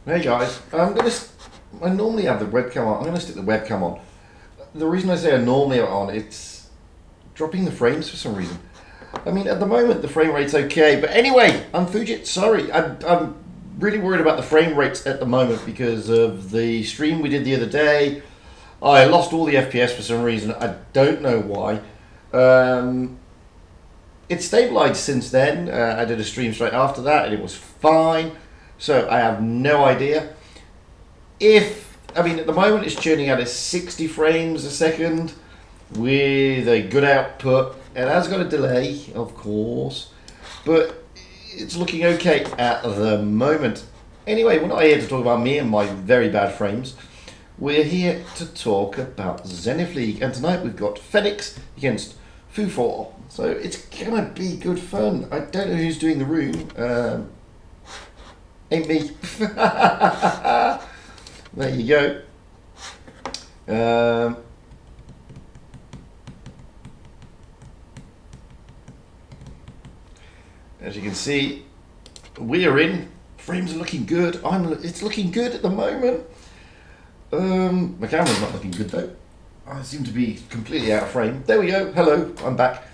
Hey guys, I normally have the webcam on. I'm going to stick the webcam on. The reason I say I normally have it on, it's dropping the frames for some reason. I mean, at the moment the frame rate's okay, but anyway, I'm Fujit. Sorry, I'm really worried about the frame rates at the moment because of the stream we did the other day. I lost all the FPS for some reason. I don't know why. It's stabilized since then. I did a stream straight after that and it was fine. So I have no idea. I mean, at the moment it's churning out at 60 frames a second with a good output. It has got a delay, of course, but it's looking okay at the moment. Anyway, we're not here to talk about me and my very bad frames. We're here to talk about Zenith League, and tonight we've got Phoenix against Fu4. So it's gonna be good fun. I don't know who's doing the room. Ain't me. There you go. As you can see, we are in. Frames are looking good. It's looking good at the moment. My camera's not looking good though. I seem to be completely out of frame. There we go. Hello, I'm back.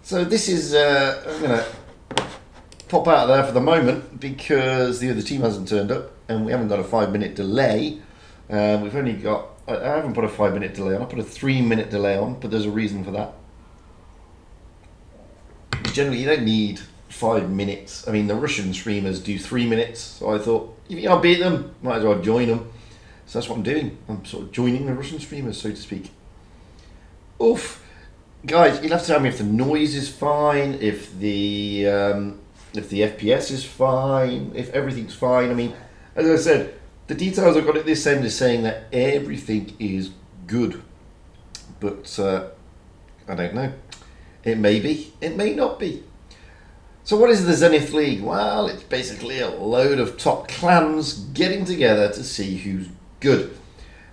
So this is, I'm gonna pop out of there for the moment because the other team hasn't turned up and we haven't got a 5-minute delay. We've only got, I haven't put a 5-minute delay on, I put a 3-minute delay on, but there's a reason for that. Generally you don't need 5 minutes. I mean, the Russian streamers do 3 minutes, so I thought, if you can't beat them, might as well join them. So that's what I'm doing. I'm sort of joining the Russian streamers, so to speak. Oof. Guys, you'll have to tell me if the noise is fine, if the FPS is fine, if everything's fine. I mean, as I said, the details I've got at this end is saying that everything is good. But I don't know. It may be, it may not be. So what is the Zenith League? Well, it's basically a load of top clans getting together to see who's good.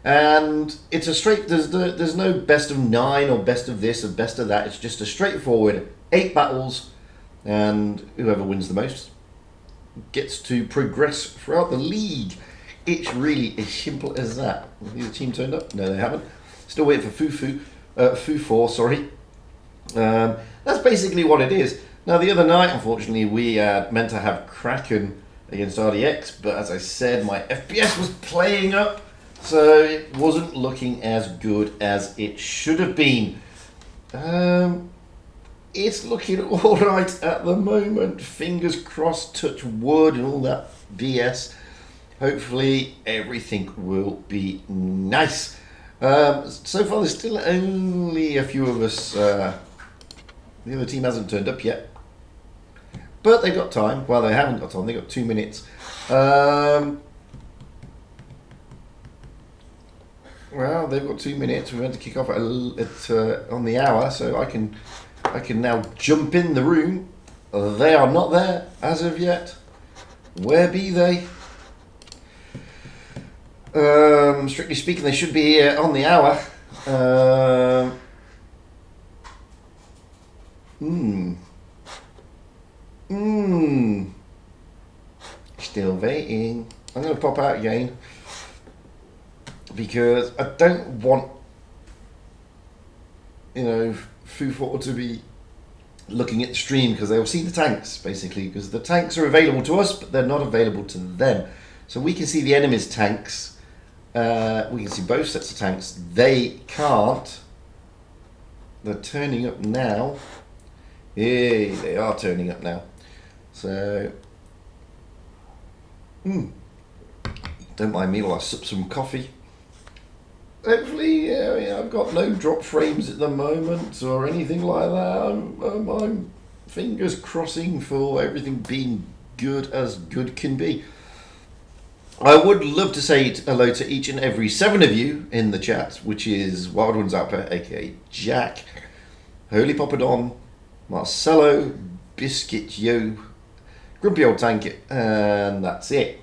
And it's a straight. There's no best of 9 or best of this or best of that. It's just a straightforward 8 battles, and whoever wins the most gets to progress throughout the league. It's really as simple as that. Has the team turned up? No, they haven't. Still waiting for Fu4, sorry. That's basically what it is. Now, the other night, unfortunately, we meant to have Kraken against RDX, but as I said, my FPS was playing up, so it wasn't looking as good as it should have been. It's looking alright at the moment. Fingers crossed, touch wood, and all that BS. Hopefully, everything will be nice. So far, there's still only a few of us. The other team hasn't turned up yet. But they've got time. Well, they haven't got time. They've got 2 minutes. Well, they've got 2 minutes. We're going to kick off on the hour, so I can now jump in the room. They are not there as of yet. Where be they? Strictly speaking, they should be here on the hour. Still waiting. I'm going to pop out again because I don't want, Fu4 to be looking at the stream because they'll see the tanks, basically, because the tanks are available to us, but they're not available to them. So we can see the enemy's tanks. We can see both sets of tanks. They can't. They're turning up now. Hey, they are turning up now. So, don't mind me while I sip some coffee. Hopefully, I've got no drop frames at the moment or anything like that. I'm fingers crossing for everything being good as good can be. I would love to say hello to each and every 7 of you in the chat, which is Wild Ones Output, aka Jack, Holy Poppadon, Marcelo, Biscuit Yo, Grumpy Old Tank, and that's it.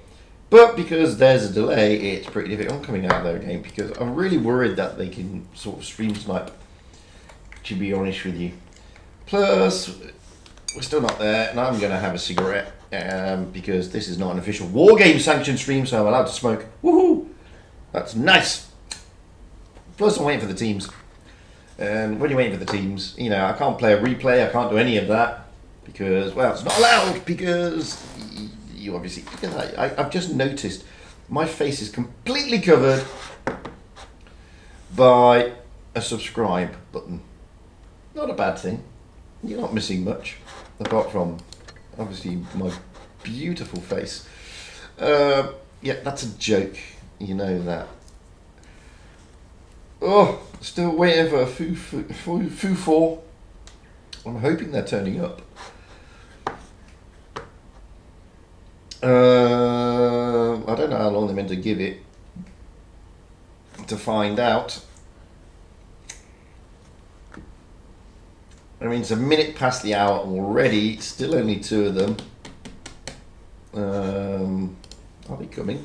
But because there's a delay, it's pretty difficult coming out of their game because I'm really worried that they can sort of stream snipe, to be honest with you. Plus, we're still not there, and I'm going to have a cigarette because this is not an official War Game sanctioned stream, so I'm allowed to smoke. Woohoo! That's nice! Plus, I'm waiting for the teams. And when you're waiting for the teams, I can't play a replay, I can't do any of that because, well, it's not allowed because you obviously, I've just noticed my face is completely covered by a subscribe button. Not a bad thing. You're not missing much apart from obviously my beautiful face. Yeah, that's a joke. You know that. Oh, still waiting for Fu4. I'm hoping they're turning up. I don't know how long they're meant to give it to find out. I mean, it's a minute past the hour already. Still only 2 of them. Are they coming?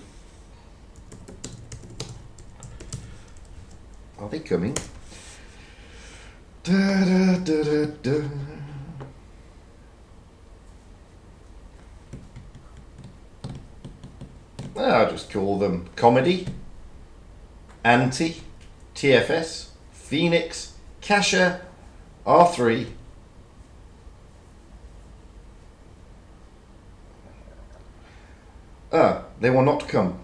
Are they coming? Da, da, da, da, da. I'll just call them Comedy, Anti, TFS, Phoenix, Kasha, R3. They will not come.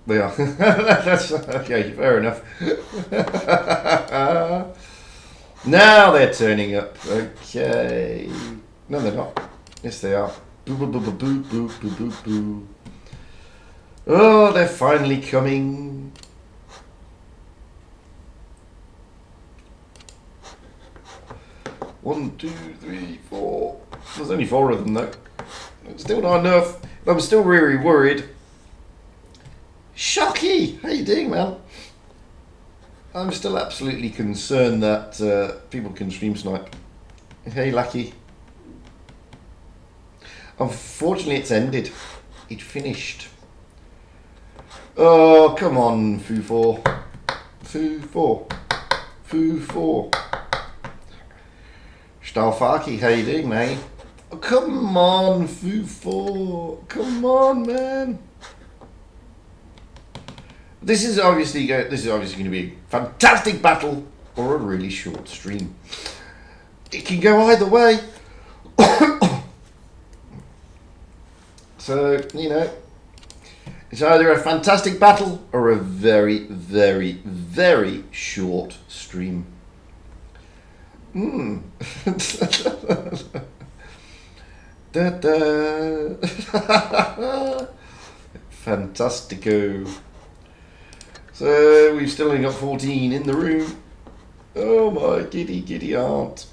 They are. That's okay, fair enough. Now they're turning up. Okay. No, they're not. Yes, they are. Boo, boo, boo, boo, boo, boo, boo, boo, boo. Oh, they're finally coming. One, two, three, four. There's only 4 of them though. It's still not enough. I'm still really worried. Shocky! How you doing, man? I'm still absolutely concerned that people can stream snipe. Hey, Lucky. Unfortunately, it's ended. It finished. Oh, come on, Foo 4. Foo 4. Foo 4. Stalfaki, how you doing, mate? Oh, come on, Foo 4. Come on, man. This is obviously going to be a fantastic battle or a really short stream. It can go either way. So, you know, it's either a fantastic battle or a very, very, very short stream. Da da. Fantastico. So we've still only got 14 in the room. Oh my giddy aunt.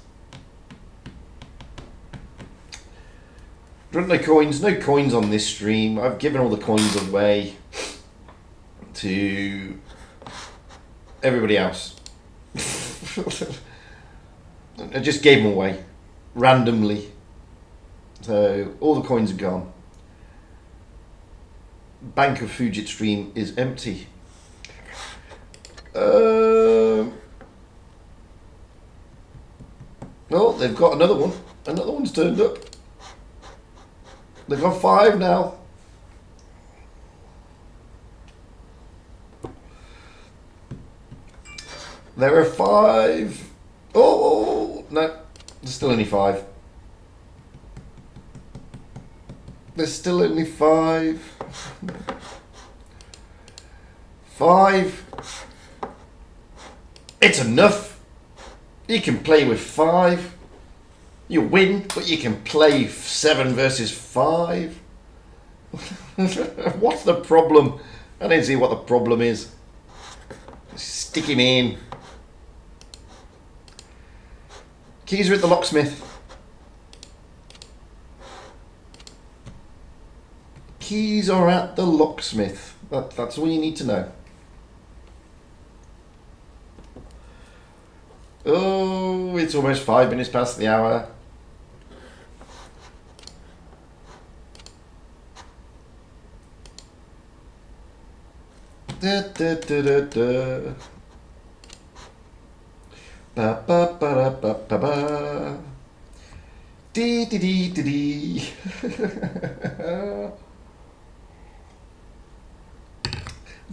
No coins, no coins on this stream. I've given all the coins away to everybody else. I just gave them away randomly. So all the coins are gone. Bank of Fujit stream is empty. Oh, they've got another one. Another one's turned up. They've got 5 now. There are 5. Oh, no. There's still only 5. There's still only 5. 5. It's enough. You can play with 5. You win, but you can play 7 versus 5. What's the problem? I don't see what the problem is. Stick him in. Keys are at the locksmith. Keys are at the locksmith. That's all you need to know. Oh, it's almost 5 minutes past the hour. Da, da, da, da, da. Ba, ba, ba, da, ba, ba, ba. Dee, dee, dee, dee, dee.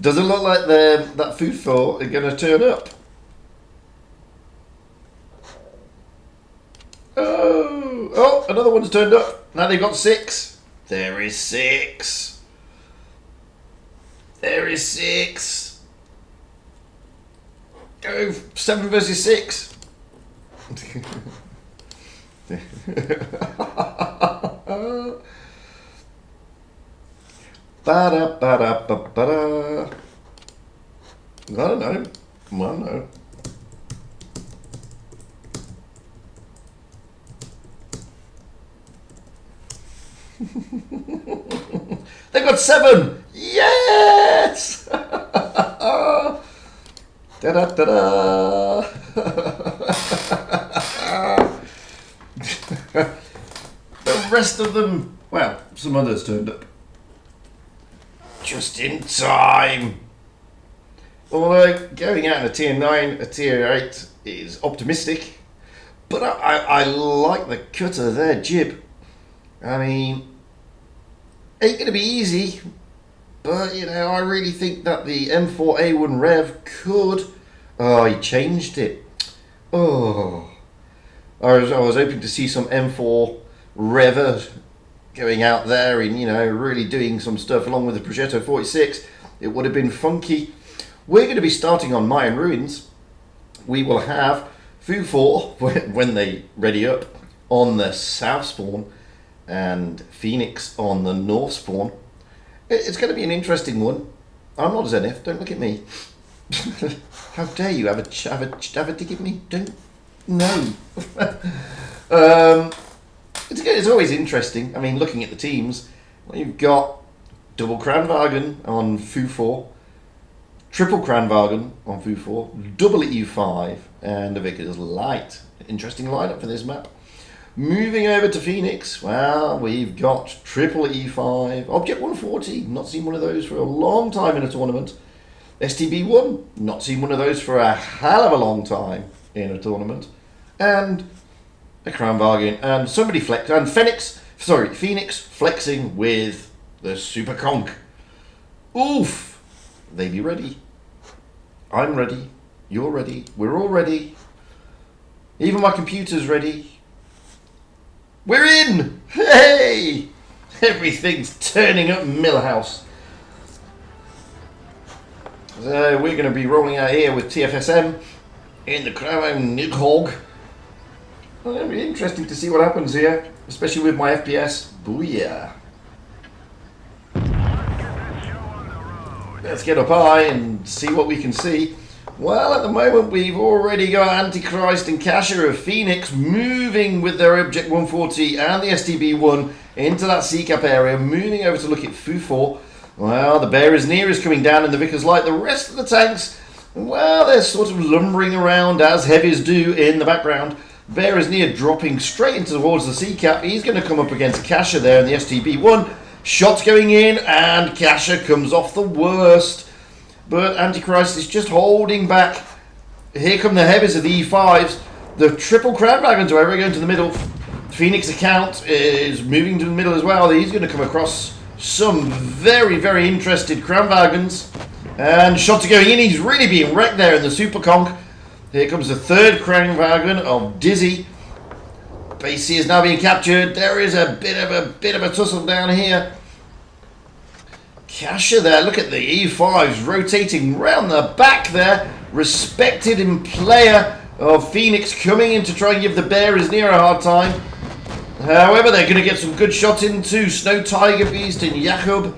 Does it look like that Food 4 are going to turn up? Oh, another one's turned up. Now they've got 6. There is 6. There is 6. Go 7 versus 6. Ba-da-ba-da-ba-ba-da. I don't know. Well, no. They've got 7. Yes. Da-da-da-da. The rest of them, well, some others turned up just in time. Although going out in a tier 9, a tier 8 is optimistic, but I like the cutter there, Jib. I mean, ain't gonna be easy, but you know, I really think that the M4A1 Rev could. Oh, he changed it. Oh, I was hoping to see some M4 Rev going out there and, you know, really doing some stuff along with the Progetto 46. It would have been funky. We're going to be starting on Mayan Ruins. We will have Foo 4 when they ready up on the south spawn and Phoenix on the north spawn. It's going to be an interesting one. I'm not Znth, don't look at me. How dare you have a dig at me? Don't. No. It's always interesting. I mean, looking at the teams, you've got double Kranwagen on Foo 4, triple Kranwagen on Foo 4, double EU5, and a Vickers Light. Interesting lineup for this map. Moving over to Phoenix, well, we've got triple E5, Object 140, not seen one of those for a long time in a tournament. STB1, not seen one of those for a hell of a long time in a tournament. And a Crown Bargain, and somebody Phoenix flexing with the Super Conch. Oof! They be ready. I'm ready. You're ready. We're all ready. Even my computer's ready. We're in! Hey! Everything's turning up Millhouse. So we're going to be rolling out here with TFSM in the Crown Nighthog. Well, it'll be interesting to see what happens here, especially with my FPS. Booyah! Let's get up high and see what we can see. Well, at the moment we've already got Antichrist and Kasha of Phoenix moving with their Object 140 and the STB-1 into that C-cap area, moving over to look at Fu4. Well, the Bear is near is coming down in the Vickers Light. The rest of the tanks, well, they're sort of lumbering around as heavies do in the background. Bear is near dropping straight into towards the C-cap. He's going to come up against Kasha there in the STB-1. Shots going in, and Kasha comes off the worst. But Antichrist is just holding back. Here come the heavies of the E5s. The triple Crown Dragons, however, going to the middle. Phoenix account is moving to the middle as well. He's going to come across some very, very interested Crown Dragons. And shots are going in. He's really being wrecked there in the Super Conch. Here comes the third Crown Dragon of Dizzy. Base C is now being captured. There is a bit of a tussle down here. Kasha there, look at the E5s rotating round the back there. Respected in player of Phoenix coming in to try and give the Bear is near a hard time. However, they're going to get some good shots into Snow Tiger Beast and Jakob.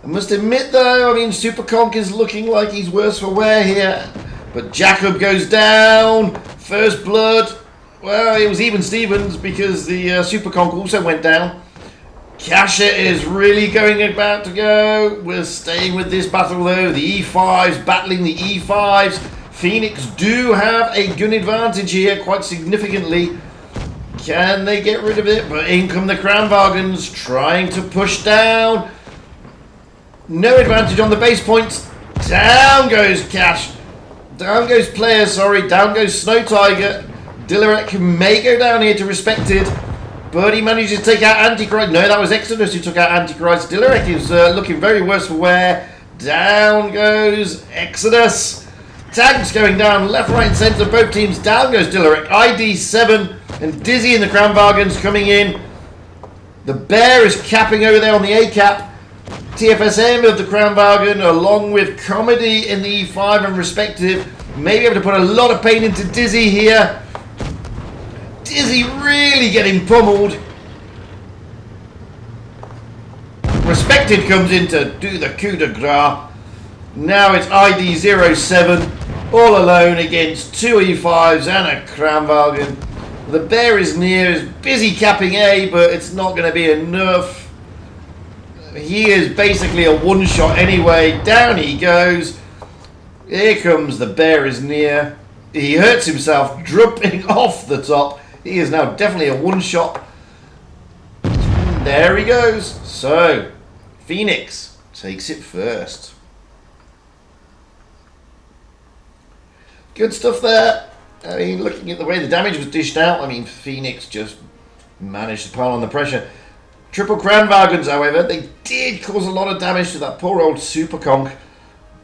I must admit though, I mean, Super Conch is looking like he's worse for wear here. But Jakob goes down. First blood. Well, it was even Stevens because the Super Conch also went down. Kasha is really about to go. We're staying with this battle though. The E5s battling the E5s. Phoenix do have a gun advantage here quite significantly. Can they get rid of it? But in come the Crown Bargains trying to push down. No advantage on the base points. Down goes Cash. Down goes player, sorry. Down goes Snow Tiger. Dillerek may go down here to Respected. But he manages to take out Antichrist. No, that was Exodus who took out Antichrist. Dillerek is looking very worse for wear. Down goes Exodus. Tanks going down left, right and centre. Both teams. Down goes Dillerek. ID7 and Dizzy in the Crown Bargains coming in. The Bear is capping over there on the A-cap. TFSM of the Crown Bargain along with Comedy in the E5 and Respective. May be able to put a lot of pain into Dizzy here. Dizzy really getting pummeled. Respected comes in to do the coup de grace. Now it's ID07 all alone against two E5s and a Crown Bargain. The Bear is near, is busy capping A, but it's not going to be enough. He is basically a one-shot anyway. Down he goes. Here comes the Bear is near. He hurts himself dropping off the top. He is now definitely a one-shot. There he goes. So, Phoenix takes it first. Good stuff there. I mean, looking at the way the damage was dished out, I mean, Phoenix just managed to pile on the pressure. Triple Crown Bargains, however, they did cause a lot of damage to that poor old Super Conch,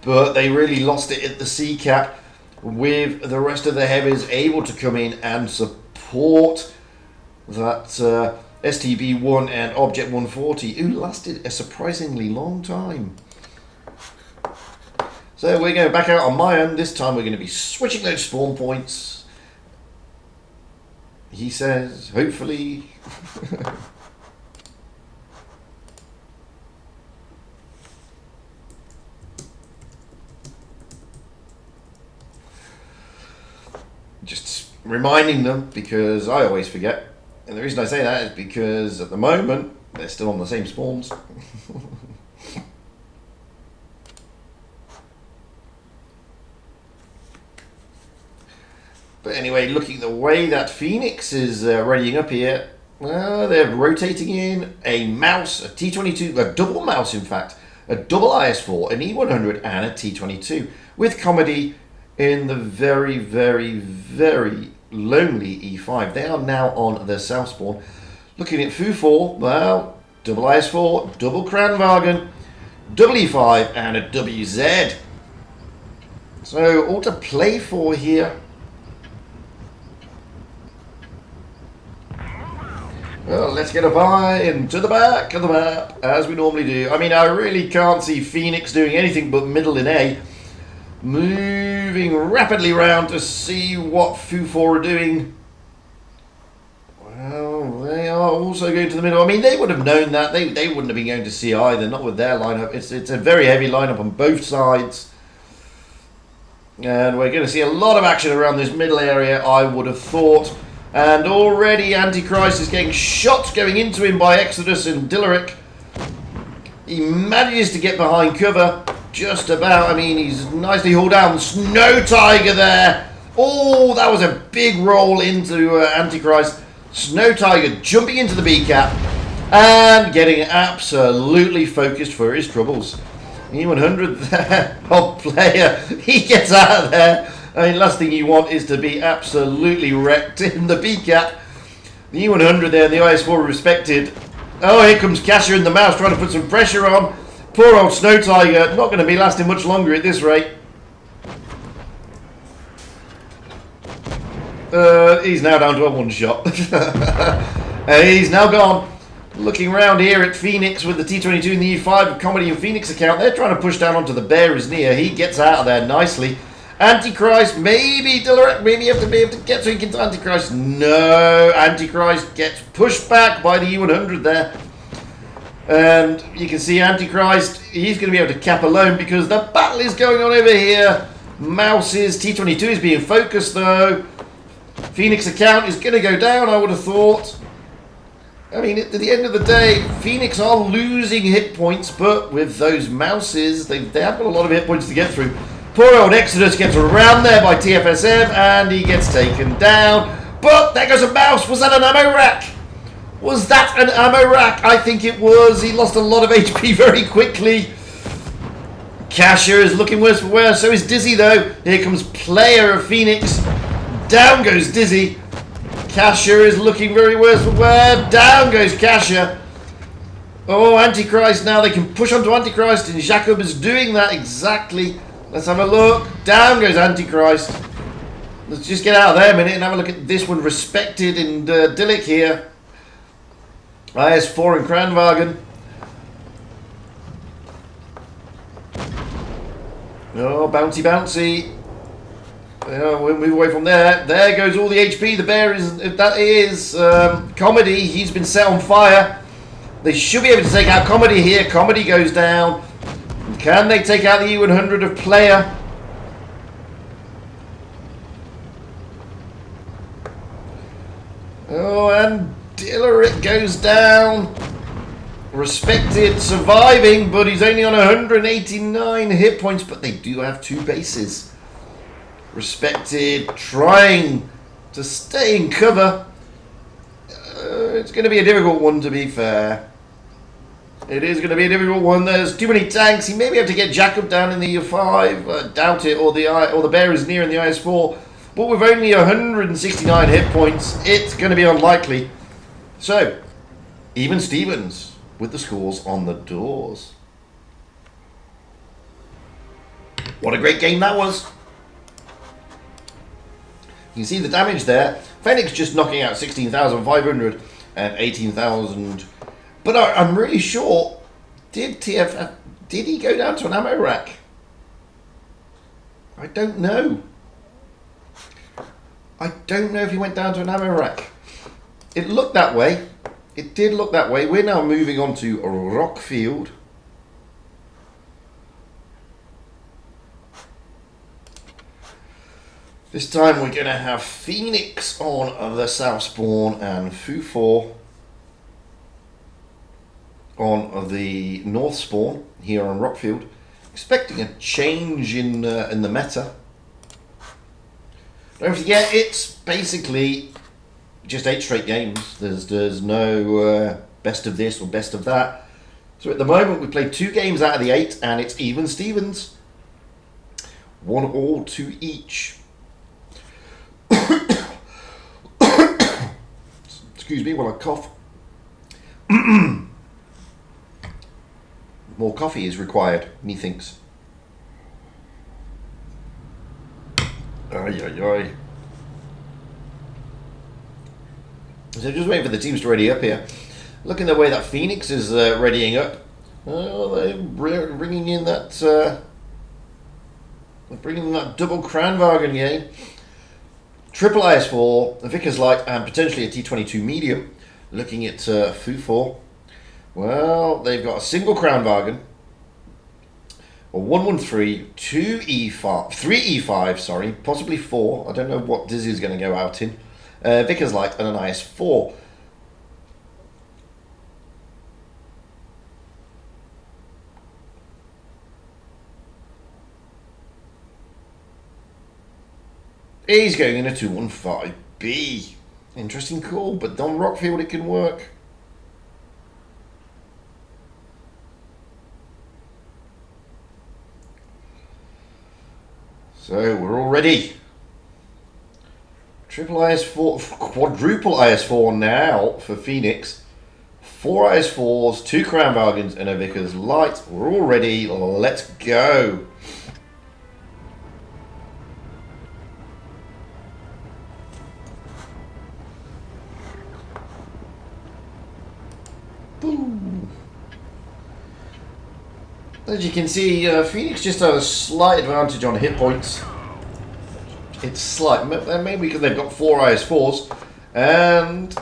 but they really lost it at the C-cap with the rest of the heavies able to come in and support that STB-1 and Object 140, who lasted a surprisingly long time. So we're going back out on my end. This time we're going to be switching those spawn points. He says, hopefully. Just reminding them, because I always forget. And the reason I say that is because at the moment, they're still on the same spawns. But anyway, looking the way that Phoenix is readying up here, well, they're rotating in a mouse, a T22, a double mouse in fact, a double IS4, an E100 and a T22, with Comedy in the very, very, very lonely E5. They are now on the south spawn. Looking at Foo 4, well, double IS4, double Kranwagen, double E5 and a WZ. So all to play for here. Well, let's get a eye into the back of the map, as we normally do. I mean, I really can't see Phoenix doing anything but middle in A. Moving rapidly around to see what Foo 4 are doing. Well, they are also going to the middle. I mean, they would have known that. They wouldn't have been going to C either, not with their lineup. It's a very heavy lineup on both sides. And we're going to see a lot of action around this middle area, I would have thought. And already Antichrist is getting shots going into him by Exodus and Dilleric. He manages to get behind cover, just about. I mean, he's nicely hauled down. Snow Tiger there. Oh, that was a big roll into Antichrist. Snow Tiger jumping into the B cap and getting absolutely focused for his troubles. E100 there, hot player. He gets out of there. I mean, last thing you want is to be absolutely wrecked in the B cap. The E100 there and the IS4 respected. Oh, here comes Kasha in the mouse trying to put some pressure on. Poor old Snow Tiger, not going to be lasting much longer at this rate. He's now down to a one shot. He's now gone. Looking around here at Phoenix with the T22 and the E5 Comedy and Phoenix account. They're trying to push down onto the bear is near. He gets out of there nicely. Antichrist, maybe Dilleric, maybe you have to be able to get so he gets Antichrist. No, Antichrist gets pushed back by the E100 there. And you can see Antichrist, he's going to be able to cap alone because the battle is going on over here. Mouse's T22 is being focused though. Phoenix account is going to go down, I would have thought. I mean, at the end of the day, Phoenix are losing hit points, but with those mouses, they have got a lot of hit points to get through. Poor old Exodus gets around there by TFSM, and he gets taken down. But there goes a mouse. Was that an ammo rack? Was that an ammo rack? I think it was. He lost a lot of HP very quickly. Kasha is looking worse for wear. So is Dizzy, though. Here comes player of Phoenix. Down goes Dizzy. Kasha is looking very worse for wear. Down goes Kasha. Oh, Antichrist now. They can push onto Antichrist, and Jacob is doing that exactly. Let's have a look. Down goes Antichrist. Let's just get out of there a minute and have a look at this one. Respected in Dillick here. IS4 and Kranwagen. Oh, bouncy, bouncy. We'll move away from there. There goes all the HP. The bear is, that is Comedy. He's been set on fire. They should be able to take out Comedy here. Comedy goes down. Can they take out the E100 of player? Oh, and Dilleric goes down. Respected surviving, but he's only on 189 hit points, but they do have two bases. Respected trying to stay in cover. It's going to be a difficult one, to be fair. It is going to be a difficult one. There's too many tanks. He may be able to get Jacob down in the U5. Doubt it. Or the bear is near in the IS4. But with only 169 hit points, it's going to be unlikely. So, even Stevens with the scores on the doors. What a great game that was. You can see the damage there. Phoenix just knocking out 16,500 and 18,000. But I'm really sure, did he go down to an ammo rack? I don't know. I don't know if he went down to an ammo rack. It looked that way. It did look that way. We're now moving on to Rockfield. This time we're going to have Phoenix on the south spawn and Foo 4 on the north spawn here on Rockfield. Expecting a change in the meta. Don't forget, it's basically just 8 straight games. There's no best of this or best of that. So at the moment, we played 2 games out of the 8, and it's even Stevens. 1 all to each. Excuse me while I cough. More coffee is required, methinks. Ay, ay, ay. So just waiting for the teams to ready up here. Looking the way that Phoenix is readying up. They're bringing in that double Kranwagen game. Triple IS4, a Vickers Light, and potentially a T22 medium. Looking at Fu4. Well, they've got a single Kranwagen, a 113, 2 E5, 3 E5, sorry, possibly 4. I don't know what Dizzy is going to go out in. Vickers Light and an IS4. He's going in a 215B. Interesting call, but Don Rockfield, it can work. So we're all ready. Triple IS4, quadruple IS4 now for Phoenix. 4 IS4s, 2 Kranwagens, and a Vickers Light. We're all ready. Let's go. Boom. As you can see, Phoenix just has a slight advantage on hit points. It's slight, maybe because they've got 4 IS4s, and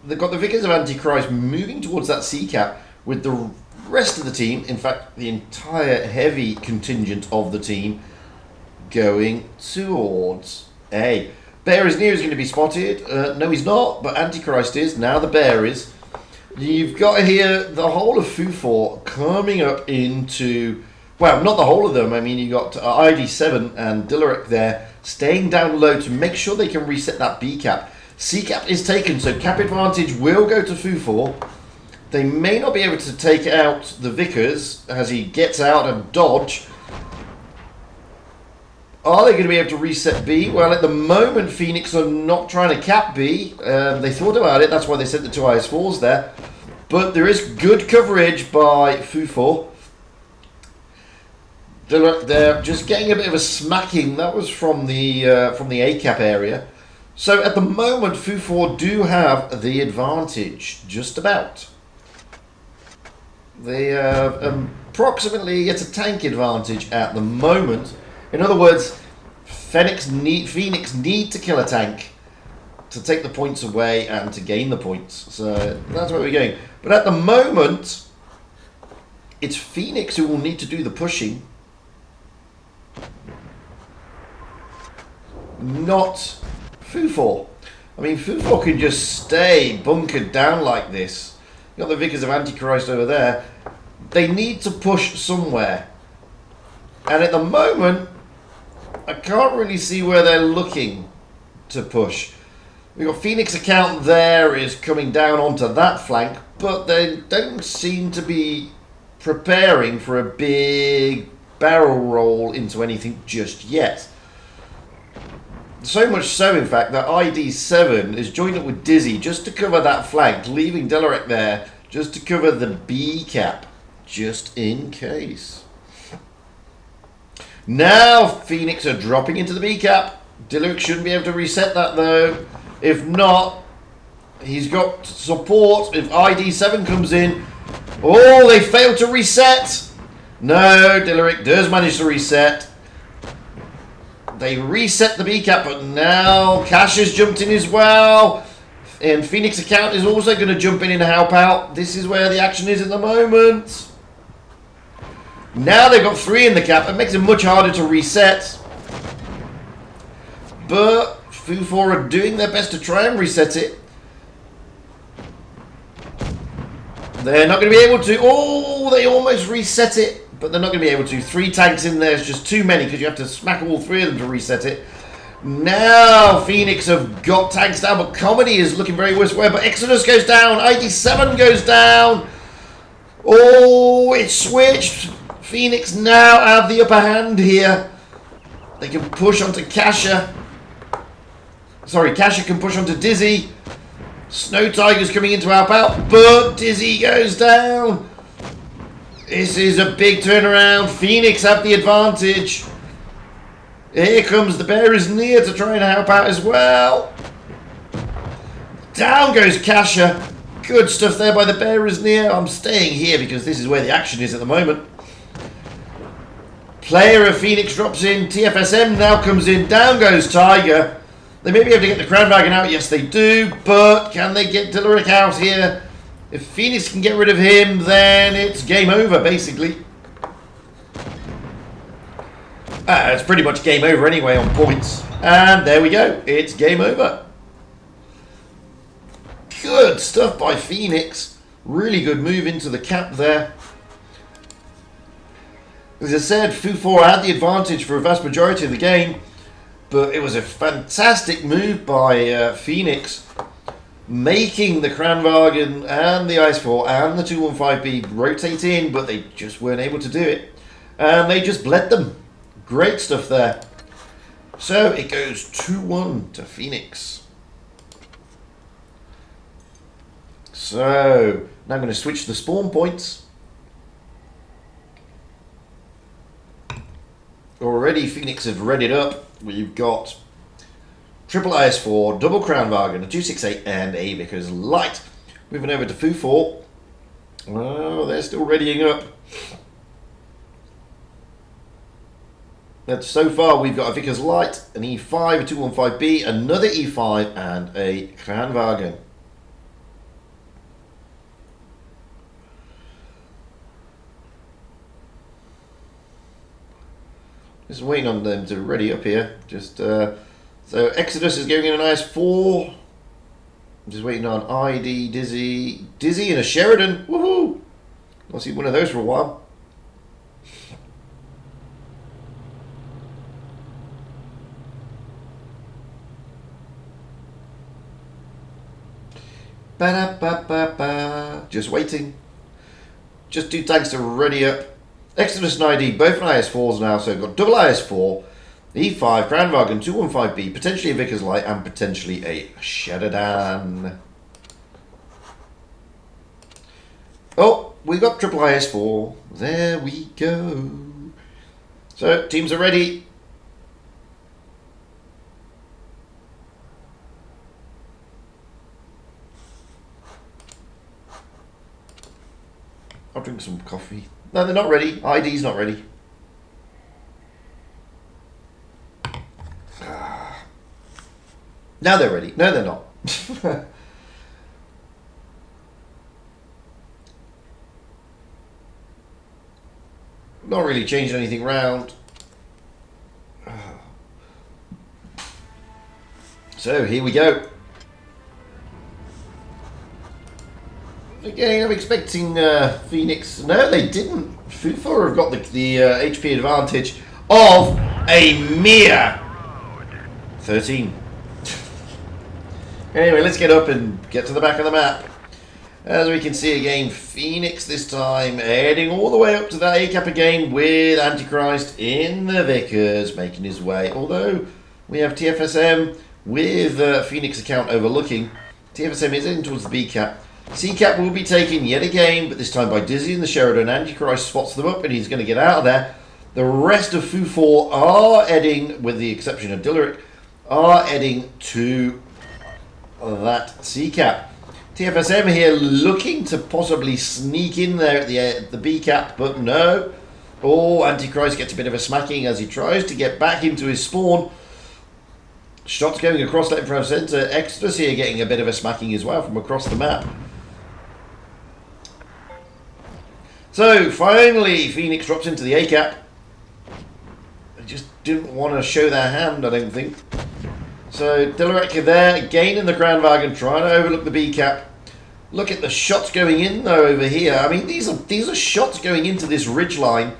they've got the Vickers of Antichrist moving towards that C cap, with the rest of the team, in fact, the entire heavy contingent of the team, going towards A. Bear is near is going to be spotted. No, he's not, but Antichrist is. Now the Bear is. You've got here the whole of Fu4 coming up into, well, not the whole of them. I mean, you got ID7 and Dillerick there staying down low to make sure they can reset that B cap. C cap is taken, so cap advantage will go to Fu4. They may not be able to take out the Vickers as he gets out and dodge. Are they going to be able to reset B? Well, at the moment, Phoenix are not trying to cap B. They thought about it. That's why they sent the 2 IS4s there. But there is good coverage by Fu4. They're just getting a bit of a smacking. That was from the A cap area. So at the moment, Fu4 do have the advantage, just about. They have approximately, it's a tank advantage at the moment. In other words, Phoenix need to kill a tank to take the points away and to gain the points. So that's where we're going. But at the moment, it's Phoenix who will need to do the pushing, not Fu4. I mean, Fu4 can just stay bunkered down like this. You got the Vickers of Antichrist over there. They need to push somewhere. And at the moment, I can't really see where they're looking to push. We've got Phoenix account there is coming down onto that flank, but they don't seem to be preparing for a big barrel roll into anything just yet. So much so, in fact, that ID7 is joined up with Dizzy just to cover that flank, leaving Dillerick there just to cover the B cap, just in case. Now Phoenix are dropping into the B cap. Dillerick shouldn't be able to reset that though. If not, he's got support. If ID7 comes in, oh, they failed to reset. No, Dillerick does manage to reset. They reset the B cap, but now Cash has jumped in as well. And Phoenix account is also going to jump in and help out. This is where the action is at the moment. Now they've got 3 in the cap. It makes it much harder to reset. But Fu4 are doing their best to try and reset it. They're not going to be able to. Oh, they almost reset it. But they're not going to be able to. 3 tanks in there is just too many because you have to smack all 3 of them to reset it. Now Phoenix have got tanks down, but Comedy is looking very worse way. But Exodus goes down. ID7 goes down. Oh, it's switched. Phoenix now have the upper hand here. They can push onto Kasha. Sorry, Kasha can push onto Dizzy. Snow Tiger's coming in to help out, but Dizzy goes down. This is a big turnaround. Phoenix have the advantage. Here comes the Bear is near to try and help out as well. Down goes Kasha. Good stuff there by the Bear is near. I'm staying here because this is where the action is at the moment. Player of Phoenix drops in. TFSM now comes in. Down goes Tiger. They may be able to get the Crown Wagon out. Yes, they do. But can they get Dillerick out here? If Phoenix can get rid of him, then it's game over, basically. It's pretty much game over anyway on points. And there we go. It's game over. Good stuff by Phoenix. Really good move into the cap there. As I said, Fu4 had the advantage for a vast majority of the game. But it was a fantastic move by Phoenix. Making the Kranwagen and the Ice4 and the 215B rotate in. But they just weren't able to do it. And they just bled them. Great stuff there. So it goes 2-1 to Phoenix. So now I'm going to switch the spawn points. Already Phoenix have readied up. We've got triple IS4, double Crown Wagon, a 268 and a Vickers Light. Moving over to Fu4. Oh, they're still readying up. So far we've got a Vickers Light, an E5, a 215B, another E5 and a Crown Wagon. Just waiting on them to ready up here. So Exodus is going in an IS4. I'm just waiting on ID, Dizzy and a Sheridan. Woohoo! I'll see one of those for a while. Ba-da-ba-ba-ba. Just waiting. Just 2 tanks to ready up. Exodus and ID, both on IS4s now, so we've got double IS4, E5, Crown Wagon, 215B, potentially a Vickers Light, and potentially a Sheridan. Oh, we got triple IS4. There we go. So, teams are ready. I'll drink some coffee. No, they're not ready. ID's not ready. Now they're ready. No, they're not. Not really changing anything round. So, here we go. Again, I'm expecting Phoenix. No, they didn't. Fu4 have got the HP advantage of a mere 13. Anyway, let's get up and get to the back of the map. As we can see again, Phoenix this time heading all the way up to that A-cap again with Antichrist in the Vickers making his way. Although we have TFSM with Phoenix account overlooking. TFSM is heading towards the B-cap. C-cap will be taken yet again, but this time by Dizzy and the Sheridan. Antichrist spots them up and he's going to get out of there. The rest of Fu4 are heading, with the exception of Dillerick, are heading to that C-cap. TFSM here looking to possibly sneak in there at the B-cap, but no. Oh, Antichrist gets a bit of a smacking as he tries to get back into his spawn. Shots going across left, right, centre. Exodus here getting a bit of a smacking as well from across the map. So, finally, Phoenix drops into the A-cap. They just didn't want to show their hand, I don't think. So, Dillerick there, gaining the Crown Wagon, trying to overlook the B-cap. Look at the shots going in, though, over here. I mean, these are shots going into this ridge line.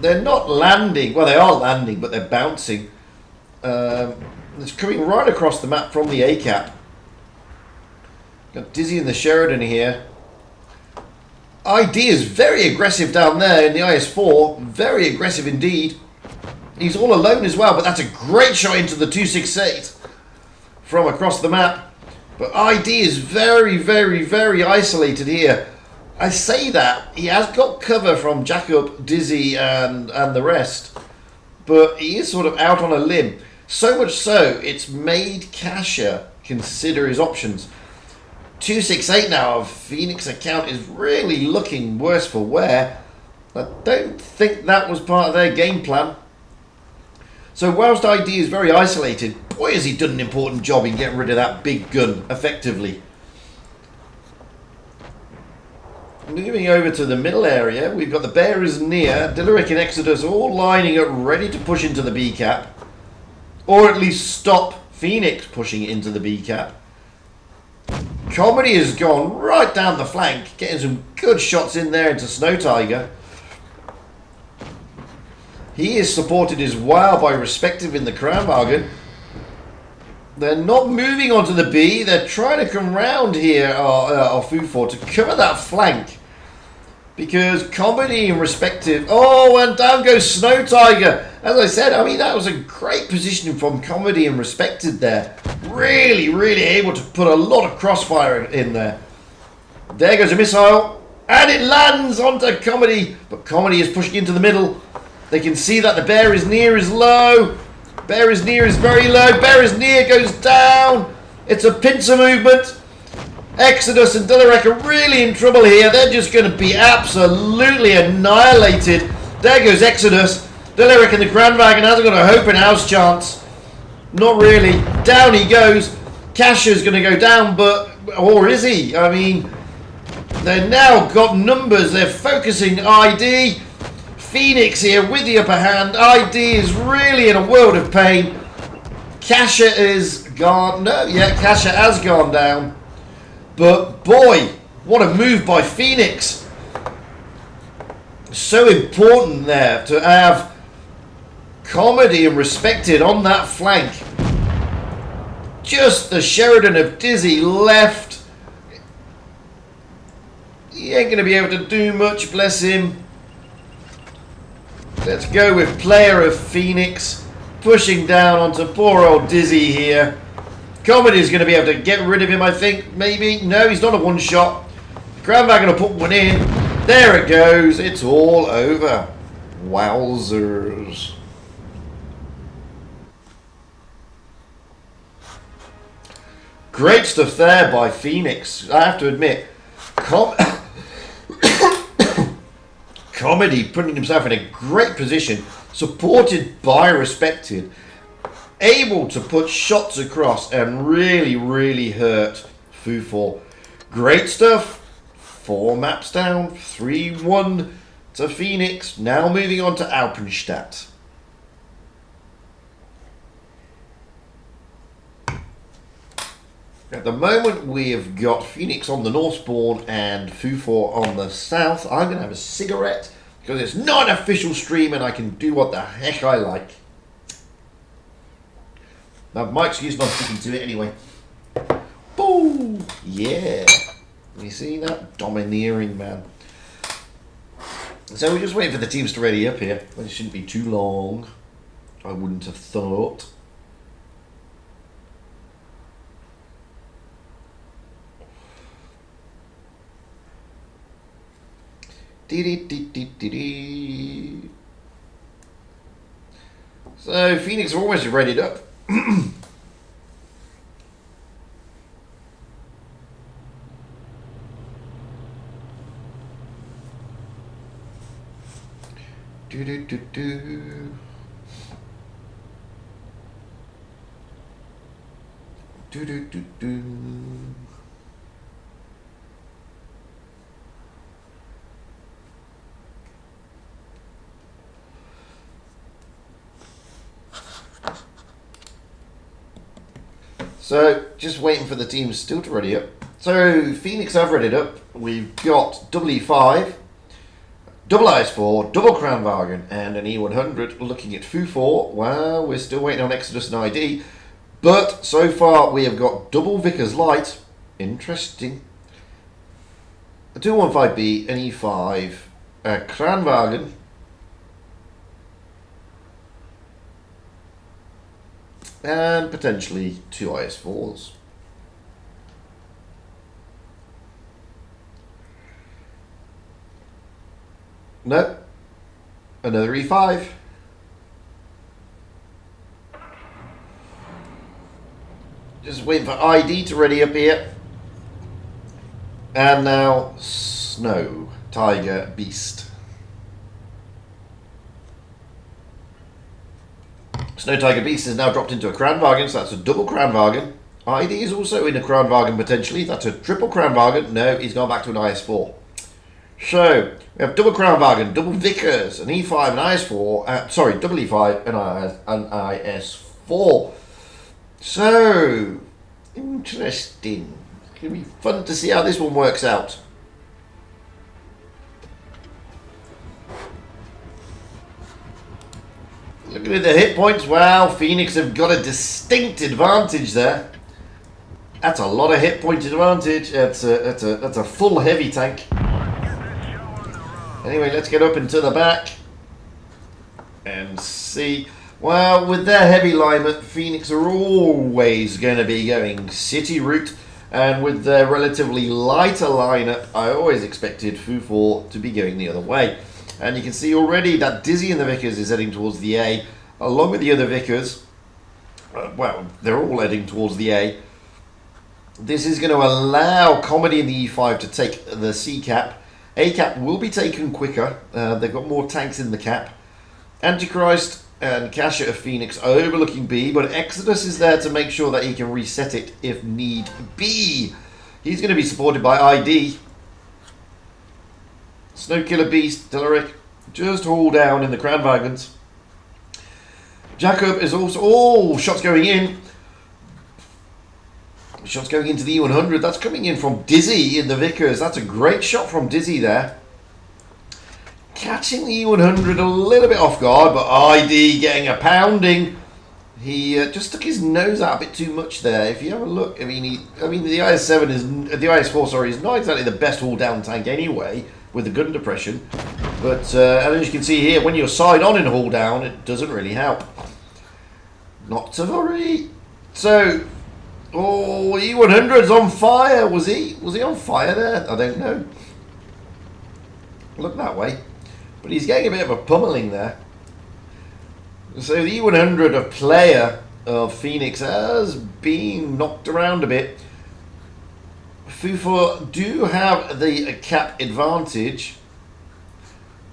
They're not landing. Well, they are landing, but they're bouncing. It's coming right across the map from the A-cap. Got Dizzy and the Sheridan here. ID is very aggressive down there in the IS-4. Very aggressive indeed. He's all alone as well, but that's a great shot into the 268 from across the map. But ID is very, very, very isolated here. I say that. He has got cover from Jacob, Dizzy, and the rest. But he is sort of out on a limb. So much so, it's made Kasha consider his options. 268 now of Phoenix account is really looking worse for wear. I don't think that was part of their game plan. So whilst ID is very isolated, boy has he done an important job in getting rid of that big gun effectively. Moving over to the middle area, we've got the Bearers near, Dillerick and Exodus all lining up ready to push into the B-cap. Or at least stop Phoenix pushing into the B-cap. Comedy has gone right down the flank, getting some good shots in there into Snow Tiger. He is supported as well by Respective in the Crown Bargain. They're not moving onto the B. They're trying to come round here, Fufor, to cover that flank. Because Comedy and Respective... Oh, and down goes Snow Tiger. As I said, I mean, that was a great positioning from Comedy and Respected there. Really, really able to put a lot of crossfire in there. There goes a missile. And it lands onto Comedy. But Comedy is pushing into the middle. They can see that the Bear is near is low. Bear is near is very low. Bear is near goes down. It's a pincer movement. Exodus and Dillerick are really in trouble here. They're just going to be absolutely annihilated. There goes Exodus. Dillerick in the Grand Wagon hasn't got a hope in house chance. Not really. Down he goes. Kasha's going to go down, but... Or is he? I mean, they've now got numbers. They're focusing ID. Phoenix here with the upper hand. ID is really in a world of pain. Kasha is gone. No, yeah, Kasha has gone down. But boy, what a move by Phoenix. So important there to have Comedy and Respected on that flank. Just the Sheridan of Dizzy left. He ain't going to be able to do much, bless him. Let's go with player of Phoenix. Pushing down onto poor old Dizzy here. Comedy's going to be able to get rid of him, I think. Maybe. No, he's not a one-shot. Grandma going to put one in. There it goes. It's all over. Wowzers. Great stuff there by Phoenix. I have to admit. Comedy putting himself in a great position. Supported by Respected. Able to put shots across and really, really hurt Fufor. Great stuff. 4 maps down. 3-1 to Phoenix. Now moving on to Alpenstadt. At the moment we have got Phoenix on the north spawn and Fufor on the south. I'm going to have a cigarette because it's not an official stream and I can do what the heck I like. Now, my excuse not sticking to it anyway. Boo! Yeah. You see that? Domineering, man. So we're just waiting for the teams to ready up here. It shouldn't be too long. I wouldn't have thought. So Phoenix are almost readied up. So, just waiting for the teams still to ready up. So, Phoenix have readied up. We've got E5, double IS-4, double Kranwagen, and an E100. Looking at Fu4, well, we're still waiting on Exodus and ID. But so far we have got double Vickers Light. Interesting. A 215B, an E5, a Kranwagen, and potentially 2 IS-4s. No. Another E5. Just waiting for ID to ready up here. And now Snow Tiger Beast. Snow Tiger Beast is now dropped into a Kranwagen, so that's a double Kranwagen. ID is also in a Kranwagen potentially. That's a triple Kranwagen. No, he's gone back to an IS-4. So we have double Kranwagen, double Vickers, an E5, an IS-4. Sorry, double E5 and an IS-4. So interesting. It's going to be fun to see how this one works out. Looking at the hit points, wow, Phoenix have got a distinct advantage there. That's a lot of hit point advantage. That's a full heavy tank. Anyway, let's get up into the back and see. Well, with their heavy alignment, Phoenix are always going to be going city route. And with their relatively lighter lineup, I always expected Fu4 to be going the other way. And you can see already that Dizzy and the Vickers is heading towards the A, along with the other Vickers. Well, they're all heading towards the A. This is going to allow Comedy in the E5 to take the C cap. A cap will be taken quicker. They've got more tanks in the cap. Antichrist and Kasha of Phoenix overlooking B, but Exodus is there to make sure that he can reset it if need be. He's going to be supported by ID. Snowkiller Beast, Delaric, just haul down in the Kranwagens. Jacob is also... Oh, shots going in. Shots going into the E100. That's coming in from Dizzy in the Vickers. That's a great shot from Dizzy there. Catching the E100 a little bit off guard, but ID getting a pounding. He just stuck his nose out a bit too much there. If you have a look, I mean, the IS-7 is the IS-4. Sorry, is not exactly the best haul-down tank anyway with the gun depression. But and as you can see here, when you're side on in haul-down, it doesn't really help. Not to worry. So, oh, E100's on fire. Was he on fire there? I don't know. Look that way. But he's getting a bit of a pummeling there. So the E100 of player of Phoenix has been knocked around a bit. Fu4 do have the cap advantage.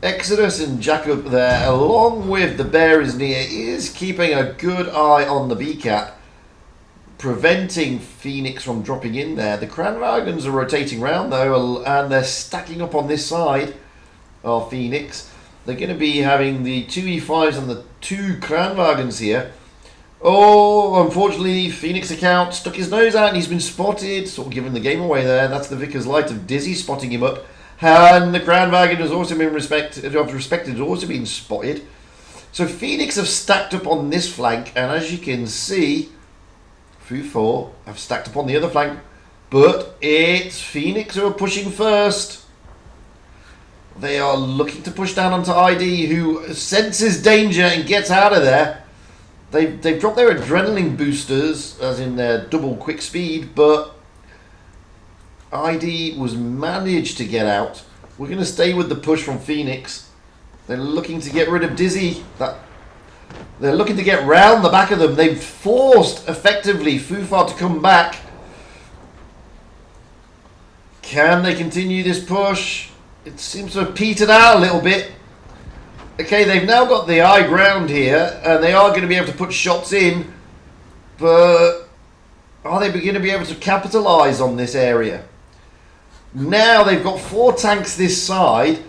Exodus and Jacob there, along with the Bear is near, is keeping a good eye on the B cap, preventing Phoenix from dropping in there. The Kranwagens are rotating around though, and they're stacking up on this side of Phoenix. They're going to be having the 2 E5s and the 2 Kranwagens here. Oh, unfortunately, Phoenix account stuck his nose out and he's been spotted, sort of giving the game away there. That's the Vickers Light of Dizzy spotting him up. And the Kranwagen has also been respected, has also been spotted. So Phoenix have stacked up on this flank, and as you can see, Fu4 have stacked up on the other flank, but it's Phoenix who are pushing first. They are looking to push down onto ID, who senses danger and gets out of there. They've dropped their adrenaline boosters, as in their double quick speed, but ID was managed to get out. We're going to stay with the push from Phoenix. They're looking to get rid of Dizzy. They're looking to get round the back of them. They've forced, effectively, Fu4 to come back. Can they continue this push? It seems to have petered out a little bit. Okay, they've now got the high ground here, and they are going to be able to put shots in, but are they going to be able to capitalise on this area? Now they've got 4 tanks this side.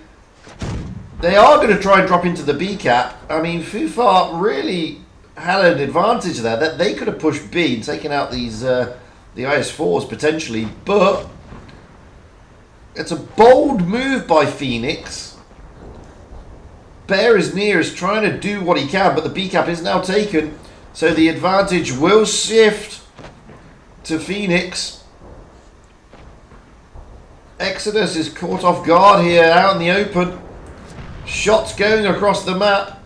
They are going to try and drop into the B cap. I mean, Fu4 really had an advantage there, that they could have pushed B and taken out these the IS-4s potentially, but it's a bold move by Phoenix. Bear is near, is trying to do what he can, but the B cap is now taken. So the advantage will shift to Phoenix. Exodus is caught off guard here, out in the open. Shots going across the map.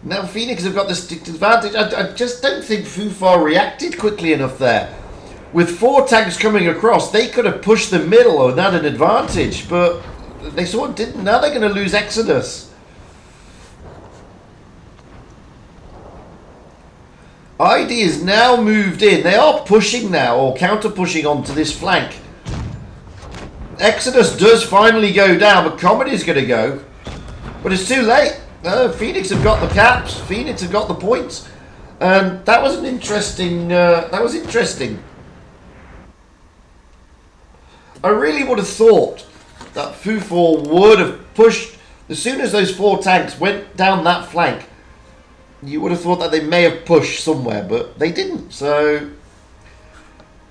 Now Phoenix have got this advantage. I just don't think Fufar reacted quickly enough there. With 4 tanks coming across, they could have pushed the middle and had an advantage, but they sort of didn't. Now they're going to lose Exodus. ID is now moved in. They are pushing now, or counter-pushing onto this flank. Exodus does finally go down, but Comedy's going to go. But it's too late. Phoenix have got the caps. Phoenix have got the points. And that was an interesting... that was interesting. I really would have thought that Fufor would have pushed... As soon as those 4 tanks went down that flank, you would have thought that they may have pushed somewhere, but they didn't. So,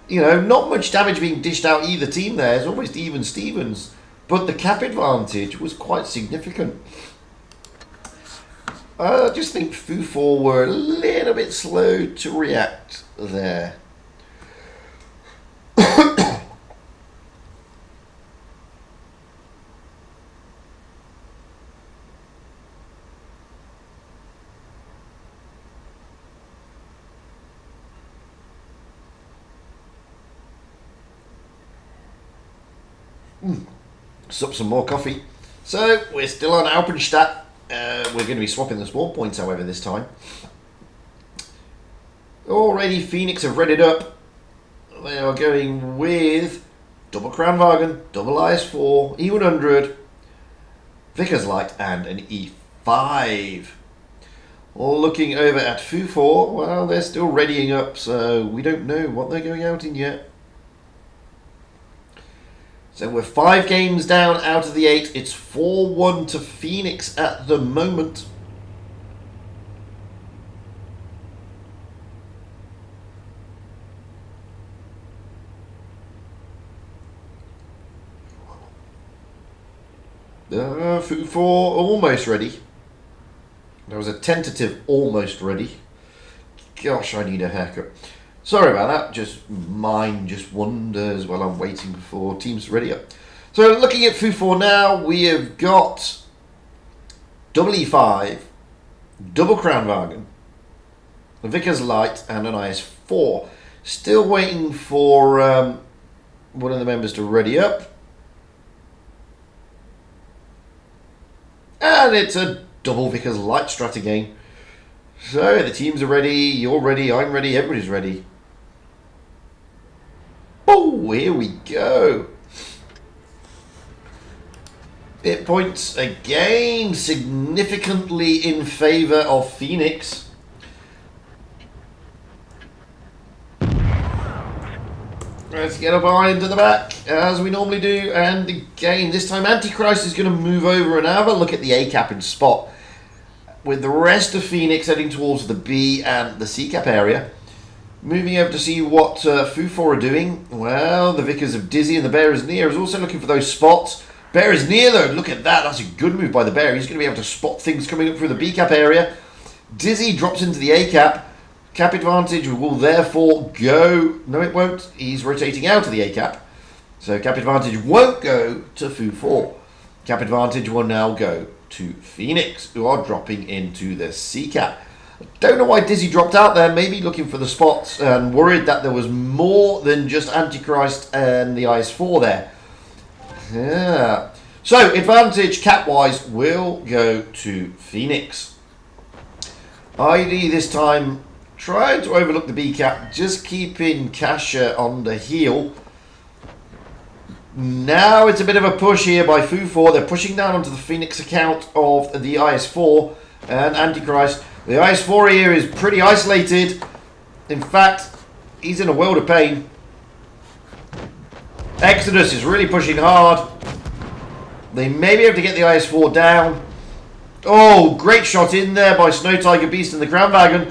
you know, not much damage being dished out either team there. It's almost even Stevens. But the cap advantage was quite significant. I just think Fufor were a little bit slow to react there. Sup some more coffee. So we're still on Alpenstadt. We're going to be swapping the spawn points, however, this time. Already Phoenix have read it up. They are going with double Kranwagen, double IS4, E100, Vickers Light, and an E5. Looking over at Fufor, well, they're still readying up, so we don't know what they're going out in yet. So we're 5 games down out of the 8. It's 4-1 to Phoenix at the moment. Fufor almost ready. There was a tentative almost ready. Gosh, I need a haircut. Sorry about that, just mine just wanders while I'm waiting for teams to ready up. So looking at Fufor now, we have got double E5, double Kranwagen, a Vickers Light, and an IS4. Still waiting for one of the members to ready up. And it's a double Vickers Light strat again. So the teams are ready, you're ready, I'm ready, everybody's ready. Oh, here we go. Hit points again significantly in favour of Phoenix. Let's get up our into the back as we normally do, and again this time Antichrist is going to move over and have a look at the A cap and spot, with the rest of Phoenix heading towards the B and the C cap area. Moving over to see what Fufor are doing. Well, the Vickers of Dizzy and the Bear is near is also looking for those spots. Bear is near though, look at that, that's a good move by the Bear. He's going to be able to spot things coming up through the B cap area. Dizzy drops into the A cap. Cap advantage will therefore go, no it won't, he's rotating out of the A cap. So cap advantage won't go to Fufor. Cap advantage will now go to Phoenix, who are dropping into the C cap. Don't know why Dizzy dropped out there, maybe looking for the spots and worried that there was more than just Antichrist and the IS4 there. Yeah. So, advantage cap-wise will go to Phoenix. ID this time trying to overlook the B cap, just keeping Kasha on the heel. Now it's a bit of a push here by Fufor. They're pushing down onto the Phoenix account of the IS4 and Antichrist. The IS4 here is pretty isolated. In fact, he's in a world of pain. Exodus is really pushing hard. They may be able to get the IS4 down. Oh, great shot in there by Snow Tiger Beast and the Kranwagen.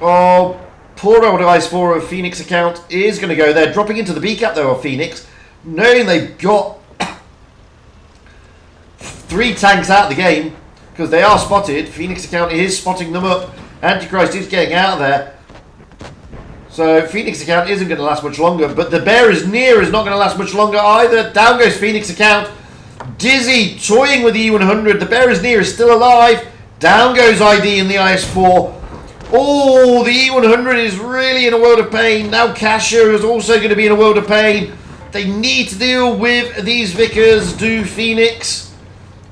Oh, poor old IS4 of Phoenix account is going to go there. Dropping into the B cap though of Phoenix. Knowing they've got 3 tanks out of the game because they are spotted. Phoenix account is spotting them up. Antichrist is getting out of there. So Phoenix account isn't going to last much longer, but the bear is near is not going to last much longer either. Down goes Phoenix account. Dizzy toying with the E100. The bear is near is still alive. Down goes ID in the IS-4. Oh, the E100 is really in a world of pain. Now Kasha is also going to be in a world of pain. They need to deal with these Vickers, do Phoenix.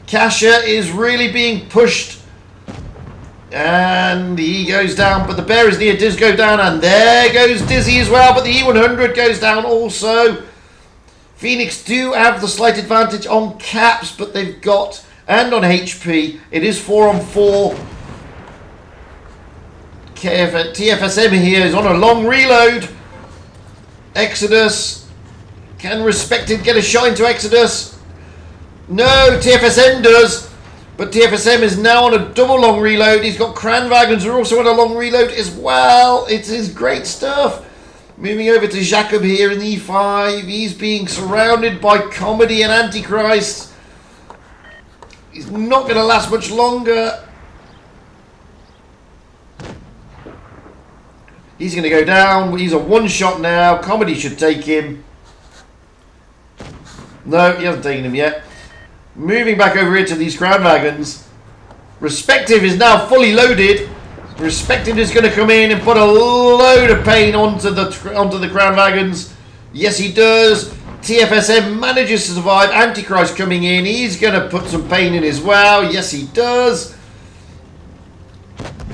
Kasha is really being pushed. And he goes down, but the bear is near. Diz go down, and there goes Dizzy as well. But the E100 goes down also. Phoenix do have the slight advantage on caps, but they've got, and on HP. It is 4 on 4. TFSM here is on a long reload. Exodus. Can Respected get a shot into Exodus? No, TFSM does. But TFSM is now on a double long reload. He's got Kranwagens who are also on a long reload as well. It is great stuff. Moving over to Jacob here in the E5. He's being surrounded by Comedy and Antichrist. He's not going to last much longer. He's going to go down. He's a one-shot now. Comedy should take him. No, he hasn't taken him yet. Moving back over here to these Kranwagens. Respective is now fully loaded. Respective is going to come in and put a load of pain onto the Kranwagens. Yes, he does. TFSM manages to survive. Antichrist coming in. He's going to put some pain in as well. Yes, he does.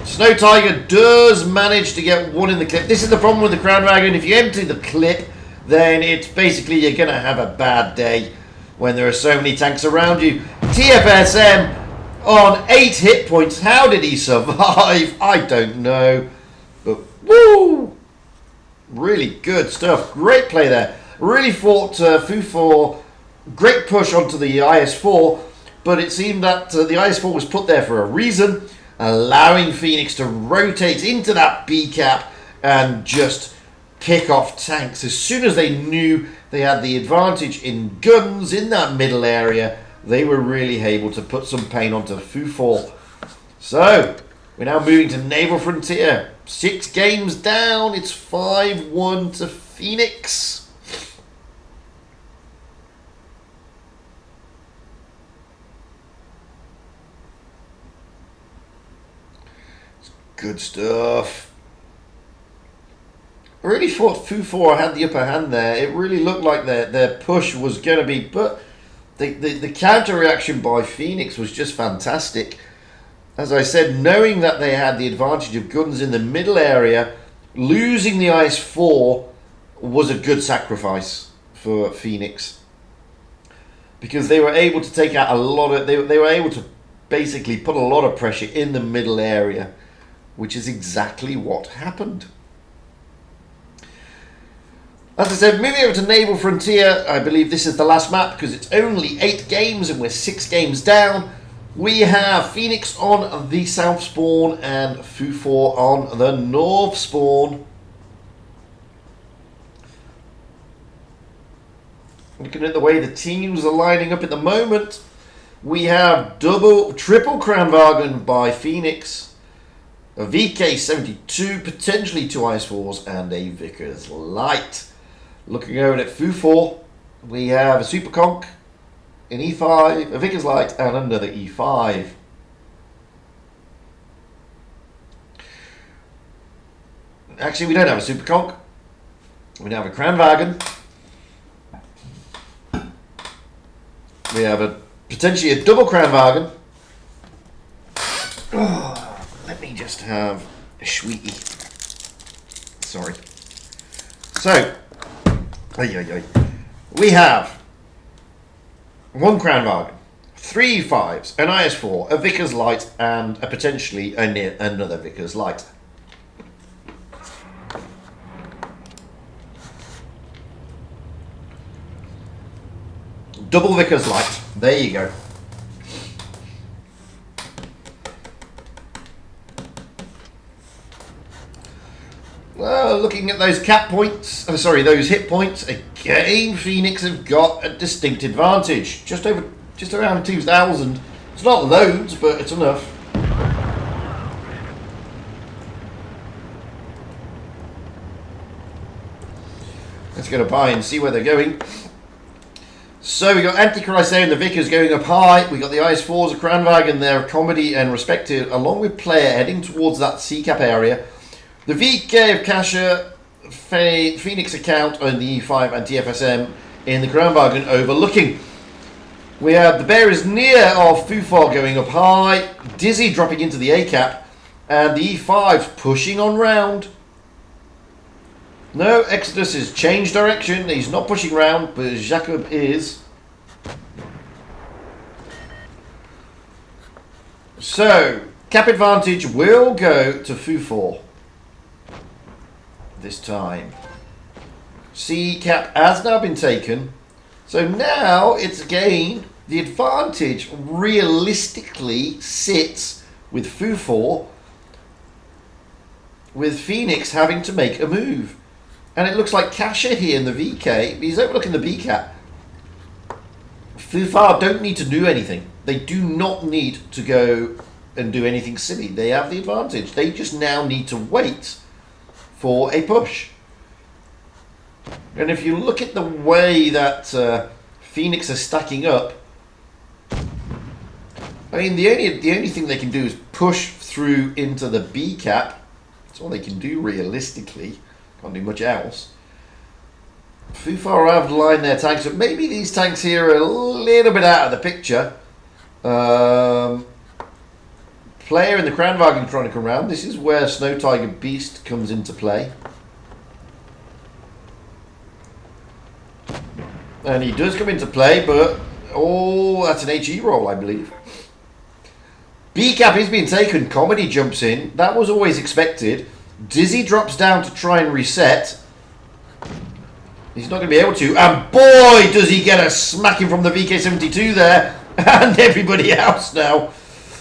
Snow Tiger does manage to get one in the clip. This is the problem with the Kranwagen. If you empty the clip, then it's basically you're going to have a bad day when there are so many tanks around you. TFSM on 8 hit points. How did he survive? I don't know. But woo! Really good stuff. Great play there. Really fought Fu4. Great push onto the IS-4. But it seemed that the IS-4 was put there for a reason, allowing Phoenix to rotate into that B cap and just pick off tanks. As soon as they knew they had the advantage in guns in that middle area, they were really able to put some pain onto Fu4. So, we're now moving to Naval Frontier. 6 games down. It's 5-1 to Phoenix. It's good stuff. I really thought Fu4 had the upper hand there. It really looked like their push was going to be... But the counter reaction by Phoenix was just fantastic. As I said, knowing that they had the advantage of guns in the middle area, losing the IS-4 was a good sacrifice for Phoenix. Because they were able to take out a lot of... They were able to basically put a lot of pressure in the middle area, which is exactly what happened. As I said, moving over to Naval Frontier, I believe this is the last map because it's only 8 games and we're 6 games down. We have Phoenix on the south spawn and Fu4 on the north spawn. Looking at the way the teams are lining up at the moment, we have triple Kranwagen by Phoenix, a VK72, potentially 2 IS-4s and a Vickers Light. Looking over at Fu4, we have a Super Conch, an E5, a Vickers Light, and another E5. Actually, we don't have a Super Conch. We have a Kranwagen. We have potentially a double Kranwagen. Oh, let me just have a sweetie. Sorry. So, we have 1 Kranwagen, 3 E5s, an IS-4, a Vickers Light, and potentially another Vickers Light. Double Vickers Light. There you go. Well, looking at those cap points, those hit points, again, Phoenix have got a distinct advantage. Just over just around 2,000. It's not loads, but it's enough. Let's go to buy and see where they're going. So we got Antichrist there and the Vickers going up high. We got the IS-4s, the Kranwagen there, Comedy and Respected, along with Player heading towards that C-cap area. The VK of Kasha, Phoenix account on the E5 and TFSM in the Kranwagen overlooking. We have the Bear is near of Fufar going up high, Dizzy dropping into the A-cap, and the E5's pushing on round. No, Exodus has changed direction. He's not pushing round, but Jacob is. So, cap advantage will go to Fufor this time. C cap has now been taken. So now it's again the advantage realistically sits with Fufor, with Phoenix having to make a move. And it looks like Kasha here in the VK. He's overlooking the BCAT. Fufar don't need to do anything. They do not need to go and do anything silly. They have the advantage. They just now need to wait for a push. And if you look at the way that Phoenix are stacking up, I mean, the only thing they can do is push through into the B cap. That's all they can do realistically. Can't do much else. Fufar have lined their tanks up. Maybe these tanks here are a little bit out of the picture. Player in the Kranwagen trying to come around. This is where Snow Tiger Beast comes into play. And he does come into play, but oh, that's an HE roll, I believe. B cap is being taken. Comedy jumps in. That was always expected. Dizzy drops down to try and reset. He's not going to be able to. And boy, does he get a smacking from the VK-72 there. And everybody else now.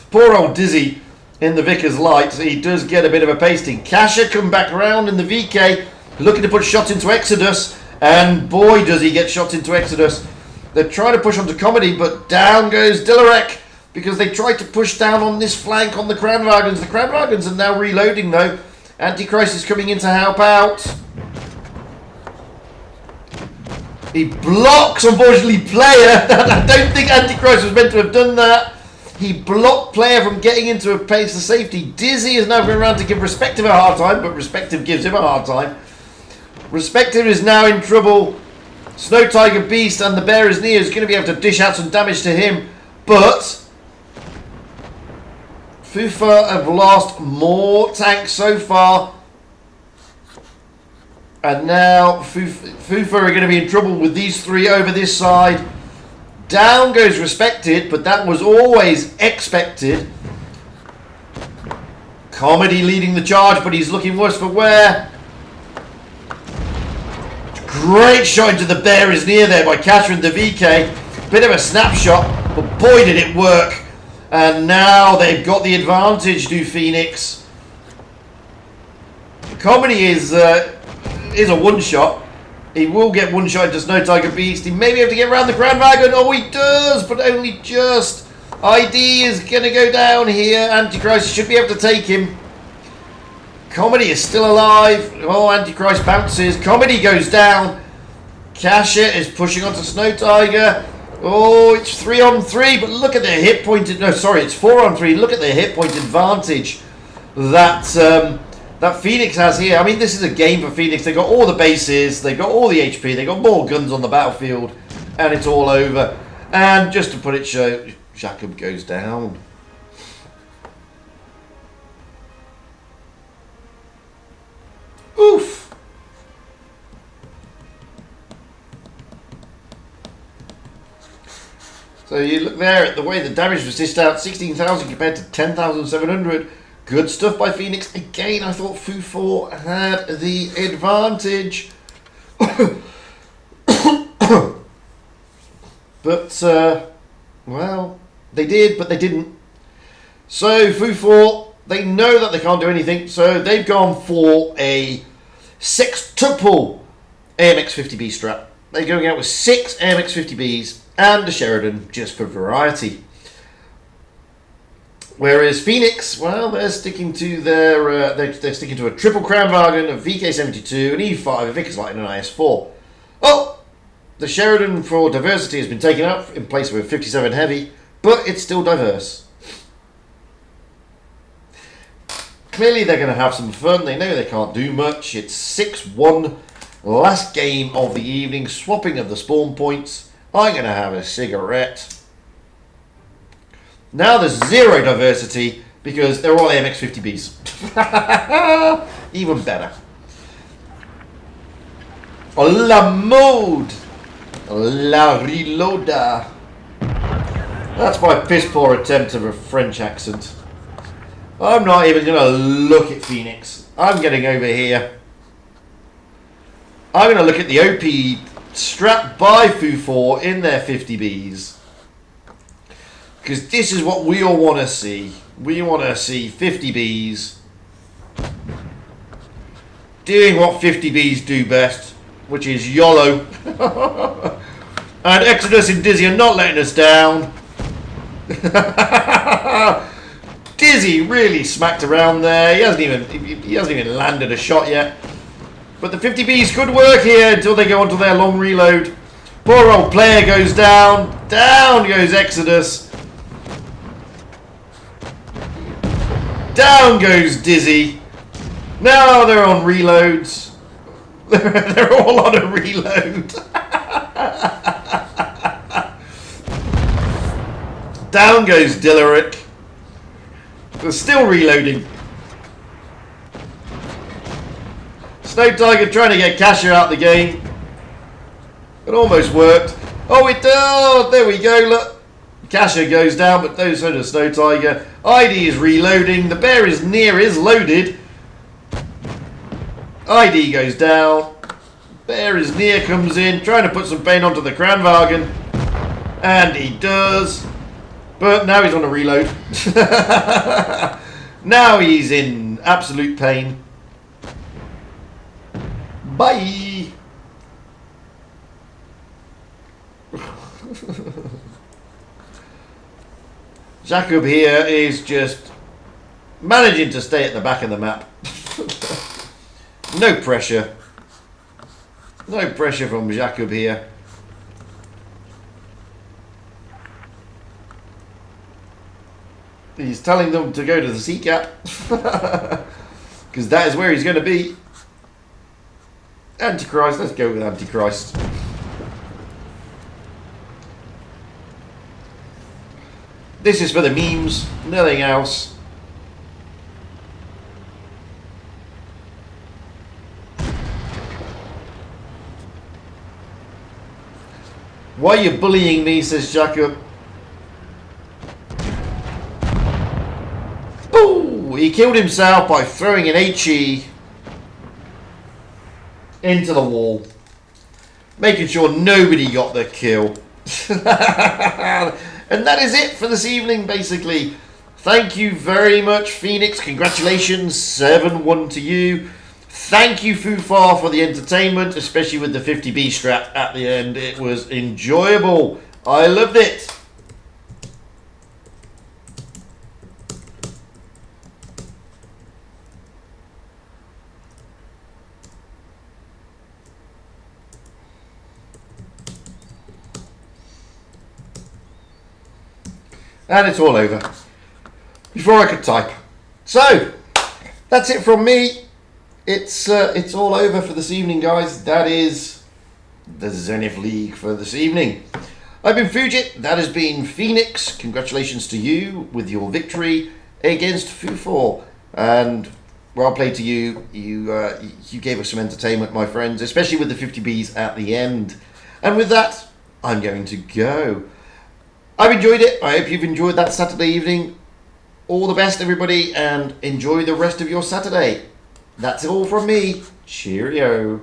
Poor old Dizzy in the Vickers lights. He does get a bit of a pasting. Kasha come back around in the VK. Looking to put shots into Exodus. And boy, does he get shots into Exodus. They're trying to push onto Comedy, but down goes Dillarek. Because they tried to push down on this flank on the Kranwagens. The Kranwagens are now reloading though. Antichrist is coming in to help out. He blocks, unfortunately, Player. I don't think Antichrist was meant to have done that. He blocked Player from getting into a place of safety. Dizzy is now going around to give Respective a hard time, but Respective gives him a hard time. Respective is now in trouble. Snow Tiger Beast and the Bear is near is going to be able to dish out some damage to him, but Fufa have lost more tanks so far. And now Fufa are going to be in trouble with these three over this side. Down goes Respected, but that was always expected. Comedy leading the charge, but he's looking worse for wear. Great shot into the Bear is near there by Kasha and the VK. Bit of a snapshot, but boy did it work. And now they've got the advantage, do Phoenix. The Comedy is a one-shot. He will get one shot into Snow Tiger Beast. He may be able to get around the Kranwagen. Oh, he does, but only just. ID is going to go down here. Antichrist should be able to take him. Comedy is still alive. Oh, Antichrist bounces. Comedy goes down. Kasha is pushing onto Snow Tiger. Oh, it's 3-on-3, but look at the hit point. No, sorry, it's 4-on-3. Look at the hit point advantage that that Phoenix has here. I mean, this is a game for Phoenix. They got all the bases, they got all the HP, they got more guns on the battlefield, and it's all over. And just to put it show, Jacob goes down. Oof. So you look there at the way the damage was dished out, 16,000 compared to 10,700. Good stuff by Phoenix. Again, I thought Fufor had the advantage. But, well, they did, but they didn't. So Fufor, they know that they can't do anything, so they've gone for a sextuple AMX-50B strap. They're going out with 6 AMX-50Bs. and the Sheridan just for variety. Whereas Phoenix, well, they're sticking to their they're sticking to a triple Kranwagen, a VK72, an E5, a Vickers Light, and an IS4. Oh, the Sheridan for diversity has been taken up in place of a 57 Heavy, but it's still diverse. Clearly, they're going to have some fun. They know they can't do much. It's 6-1, last game of the evening, swapping of the spawn points. I'm going to have a cigarette. Now there's zero diversity because they're all AMX-50Bs. Even better. La mode! La reloader. That's my piss poor attempt of a French accent. I'm not even going to look at Phoenix. I'm getting over here. I'm going to look at the OP strapped by Fu4 in their 50Bs. Because this is what we all want to see. We want to see 50Bs doing what 50Bs do best, which is YOLO. And Exodus and Dizzy are not letting us down. Dizzy really smacked around there. He hasn't even landed a shot yet. But the 50Bs could work here until they go onto their long reload. Poor old player goes down. Down goes Exodus. Down goes Dizzy. Now they're on reloads. They're all on a reload. Down goes Dilleric. They're still reloading. Snow Tiger trying to get Kasha out the game. It almost worked. Oh, it does. Oh, there we go. Look. Kasha goes down, but so does Snow Tiger. ID is reloading. The bear is near, is loaded. ID goes down. Bear is near, comes in, trying to put some pain onto the Kranwagen. And he does. But now he's on a reload. Now he's in absolute pain. Bye. Jacob here is just managing to stay at the back of the map. No pressure. No pressure from Jacob here. He's telling them to go to the sea cap. Because that is where he's going to be. Antichrist. Let's go with Antichrist. This is for the memes, nothing else. Why are you bullying me, says Jacob. Ooh, he killed himself by throwing an HE into the wall. Making sure nobody got the kill. And that is it for this evening, basically. Thank you very much, Phoenix. Congratulations, 7-1 to you. Thank you, Fufar, for the entertainment, especially with the 50B strap at the end. It was enjoyable. I loved it. And it's all over. Before I could type. So, that's it from me. It's all over for this evening, guys. That is the Zenith League for this evening. I've been Fujit. That has been Phoenix. Congratulations to you with your victory against Fu4. And well played to you. You gave us some entertainment, my friends, especially with the 50Bs at the end. And with that, I'm going to go. I've enjoyed it. I hope you've enjoyed that Saturday evening. All the best, everybody, and enjoy the rest of your Saturday. That's all from me. Cheerio.